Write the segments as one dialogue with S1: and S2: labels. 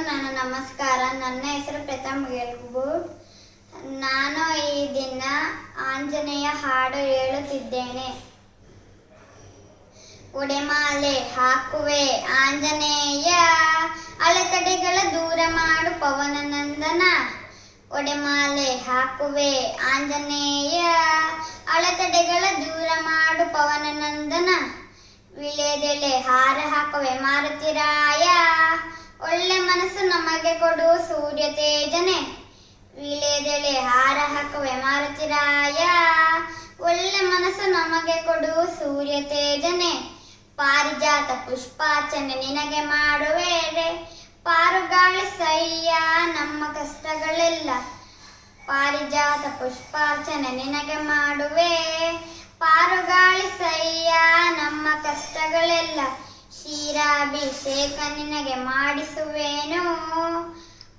S1: ನನ್ನ ನಮಸ್ಕಾರ. ನನ್ನ ಹೆಸರು ಪ್ರಥಮ್ ಗೆಲ್ಗೂಡ್. ನಾನು ಈ ದಿನ ಆಂಜನೇಯ ಹಾಡು ಹೇಳುತ್ತಿದ್ದೇನೆ. ಒಡೆಮಾಲೆ ಹಾಕುವೆ ಆಂಜನೇಯ, ಅಡೆತಡೆಗಳ ದೂರ ಮಾಡು ಪವನನಂದನ. ಒಡೆಮಾಲೆ ಹಾಕುವೆ ಆಂಜನೇಯ, ಅಡೆತಡೆಗಳ ದೂರ ಮಾಡು ಪವನನಂದನ. ವಿಳೆದೆಲೆ ಹಾರ ಹಾಕುವೆ ಮಾರುತಿರಾಯ, ಒಳ್ಳೆ ಮನಸ್ಸು ನಮಗೆ ಕೊಡು ಸೂರ್ಯ ತೇಜನೆ. ವಿಳೆದೆಲೆ ಹಾರ ಹಾಕುವೆ ಮಾರುತಿರಾಯ, ಒಳ್ಳೆ ಮನಸ್ಸು ನಮಗೆ ಕೊಡು ಸೂರ್ಯ ತೇಜನೆ. ಪಾರಿಜಾತ ಪುಷ್ಪಾರ್ಚನೆ ನಿನಗೆ ಮಾಡುವೆ, ಪಾರುಗಾಳಿ ಸಯ್ಯ ನಮ್ಮ ಕಷ್ಟಗಳೆಲ್ಲ. ಪಾರಿಜಾತ ಪುಷ್ಪಾರ್ಚನೆ ನಿನಗೆ ಮಾಡುವೆ, ಪಾರುಗಾಳಿ ಸಯ್ಯ ನಮ್ಮ ಕಷ್ಟಗಳೆಲ್ಲ. ಕ್ಷೀರಾಭಿಷೇಕ ನಿನಗೆ ಮಾಡಿಸುವೆನು,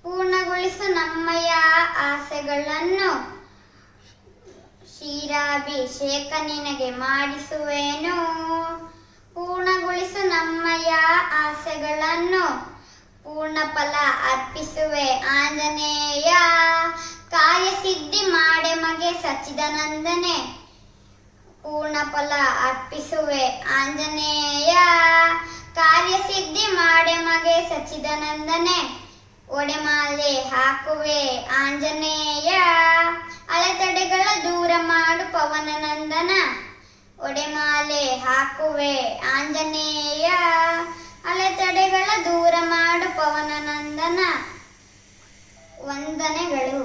S1: ಪೂರ್ಣಗೊಳಿಸು ನಮ್ಮಯ ಆಸೆಗಳನ್ನು. ಕ್ಷೀರಾಭಿಷೇಕ ನಿನಗೆ ಮಾಡಿಸುವೆನು, ಪೂರ್ಣಗೊಳಿಸು ನಮ್ಮಯ ಆಸೆಗಳನ್ನು. ಪೂರ್ಣ ಫಲ ಅರ್ಪಿಸುವೆ ಆಂಜನೇಯ, ಕಾರ್ಯಸಿದ್ಧಿ ಮಾಡೆ ಮಗೆ ಸಚ್ಚಿದಾನಂದನೆ. ಪೂರ್ಣ ಫಲ ಅರ್ಪಿಸುವೆ ಆಂಜನೇಯ, ಕಾರ್ಯಸಿದ್ಧಿ ಮಾಡೆ ಮಗೆ ಸಚ್ಚಿದಾನಂದನೆ. ಒಡೆಮಾಲೆ ಹಾಕುವೆ ಆಂಜನೇಯ, ಅಡೆತಡೆಗಳ ದೂರ ಮಾಡು ಪವನನಂದನ. ಒಡೆಮಾಲೆ ಹಾಕುವೆ ಆಂಜನೇಯ, ಅಡೆತಡೆಗಳ ದೂರ ಮಾಡು ಪವನನಂದನ. ವಂದನೆಗಳು.